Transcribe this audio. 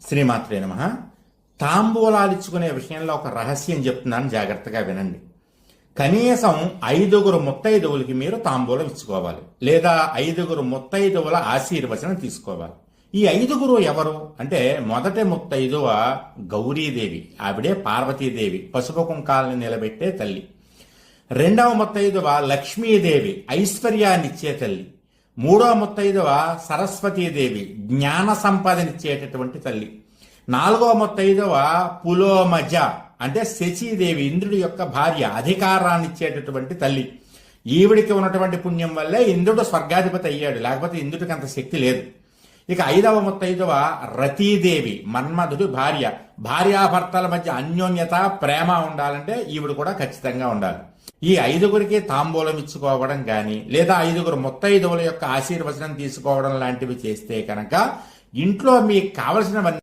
శ్రీమాత్రే నమః. తాంబూలాలు ఇచ్చుకునే విషయంలో ఒక రహస్యం చెప్తున్నాను, జాగ్రత్తగా వినండి. కనీసం 5 ముత్తైదువులకి మీరు తాంబూలం ఇచ్చుకోవాలి, లేదా 5 ముత్తైదువుల ఆశీర్వచనం తీసుకోవాలి. ఈ 5 ఎవరు అంటే, మొదటి ముత్తైదువ గౌరీదేవి, ఆవిడే పార్వతీదేవి, పసుపు కుంకాలని నిలబెట్టే తల్లి. రెండవ ముత్తైదువ లక్ష్మీదేవి, ఐశ్వర్యాన్నిచ్చే తల్లి. మూడవ ముత్తైదువ సరస్వతీదేవి, జ్ఞాన సంపదనిచ్చేటటువంటి తల్లి. నాలుగవ ముత్తైదువ పులోమజ అంటే శచీదేవి, ఇంద్రుడి యొక్క భార్య, అధికారాన్ని ఇచ్చేటటువంటి తల్లి. ఈవిడికి ఉన్నటువంటి పుణ్యం వల్లే ఇంద్రుడు స్వర్గాధిపతి అయ్యాడు, లేకపోతే ఇంద్రుడికి అంత శక్తి లేదు. ఇక 5వ ముత్తైదువ రతీదేవి, మన్మధుడి భార్య. భార్యాభర్తల మధ్య అన్యోన్యత, ప్రేమ ఉండాలంటే ఈవిడ కూడా ఖచ్చితంగా ఉండాలి. ఈ 5 తాంబూలం ఇచ్చుకోవడం కానీ, లేదా 5 ముత్తైదువుల యొక్క ఆశీర్వచనం తీసుకోవడం లాంటివి చేస్తే కనుక ఇంట్లో మీకు కావలసినవన్నీ